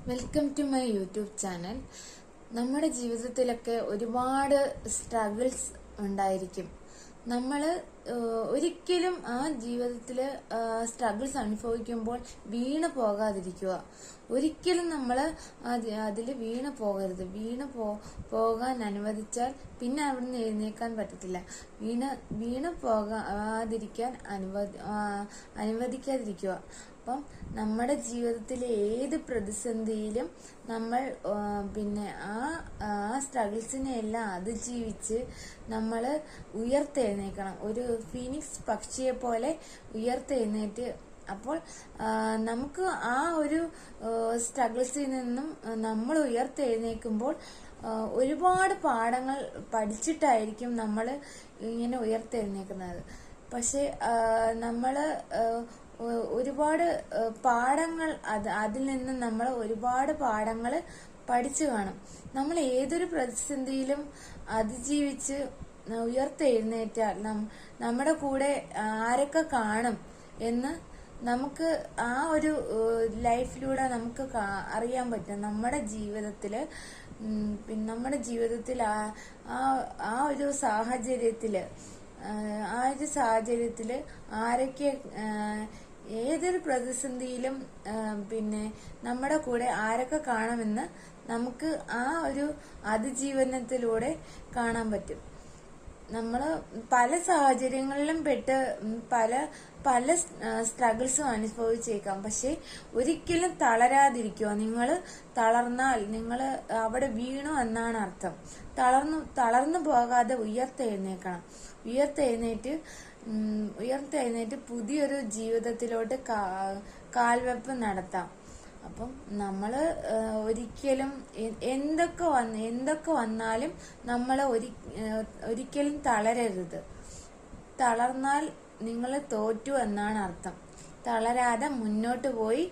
Welcome to my YouTube channel. നമ്മുടെ ജീവിതത്തിലൊക്കെ ഒരുപാട് സ്ട്രഗിൾസ് ഉണ്ടായിരിക്കും. നമ്മൾ ഒരിക്കലും ആ ജീവിതത്തിൽ സ്ട്രഗിൾസ് അനുഭവിക്കുമ്പോൾ വീണ് പോകാതിരിക്കുക. ഒരിക്കലും നമ്മൾ അതിൽ വീണ് പോകരുത്. പോകാൻ അനുവദിച്ചാൽ പിന്നെ അവിടുന്ന് എഴുന്നേക്കാൻ പറ്റത്തില്ല. വീണ് പോകാതിരിക്കാൻ അനുവദിക്കാതിരിക്കുക. അപ്പം നമ്മുടെ ജീവിതത്തിലെ ഏത് പ്രതിസന്ധിയിലും നമ്മൾ ആ സ്ട്രഗിൾസിനെ എല്ലാം അതിജീവിച്ച് നമ്മൾ ഉയർത്തെഴുന്നേക്കണം. ഒരു ഫീനിക്സ് പക്ഷിയെ പോലെ ഉയർത്തെഴുന്നേറ്റ് അപ്പോൾ നമുക്ക് ആ ഒരു സ്ട്രഗിൾസിൽ നിന്നും നമ്മൾ ഉയർത്തെഴുന്നേൽക്കുമ്പോൾ ഒരുപാട് പാഠങ്ങൾ പഠിച്ചിട്ടായിരിക്കും നമ്മൾ ഇങ്ങനെ ഉയർത്തെഴുന്നേൽക്കുന്നത്. പക്ഷെ നമ്മൾ ഒരുപാട് പാഠങ്ങൾ അതിൽ നിന്ന് നമ്മൾ ഒരുപാട് പാഠങ്ങൾ പഠിച്ചു കാണും. നമ്മൾ ഏതൊരു പ്രതിസന്ധിയിലും അതിജീവിച്ച് ഉയർത്തെഴുന്നേറ്റാൽ നമ്മുടെ കൂടെ ആരൊക്കെ കാണും എന്ന് നമുക്ക് ആ ഒരു ലൈഫിലൂടെ നമുക്ക് അറിയാൻ പറ്റും. നമ്മുടെ ജീവിതത്തിൽ ആ ഒരു സാഹചര്യത്തില് ആരൊക്കെ ഏതൊരു പ്രതിസന്ധിയിലും നമ്മുടെ കൂടെ ആരൊക്കെ കാണുമെന്ന് നമുക്ക് ആ ഒരു അതിജീവനത്തിലൂടെ കാണാൻ പറ്റും. നമ്മൾ പല സാഹചര്യങ്ങളിലും പെട്ട് പല സ്ട്രഗിൾസും അനുഭവിച്ചേക്കാം. പക്ഷെ ഒരിക്കലും തളരാതിരിക്കുക. നിങ്ങൾ തളർന്നാൽ നിങ്ങൾ അവിടെ വീണു എന്നാണ് അർത്ഥം. തളർന്നു പോകാതെ ഉയർത്തെഴുന്നേക്കണം. ഉയർത്തെഴുന്നേറ്റ് പുതിയൊരു ജീവിതത്തിലോട്ട് കാൽവെപ്പ് നടത്താം. അപ്പം നമ്മൾ ഒരിക്കലും എന്തൊക്കെ വന്നാലും നമ്മൾ ഒരിക്കലും തളരരുത്. തളർന്നാൽ നിങ്ങൾ തോറ്റു എന്നാണ് അർത്ഥം. തളരാതെ മുന്നോട്ട് പോയി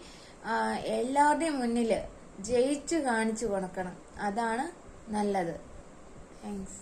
എല്ലാവരുടെയും മുന്നിൽ ജയിച്ചു കാണിച്ചു കൊടുക്കണം. അതാണ് നല്ലത്. താങ്ക്സ്.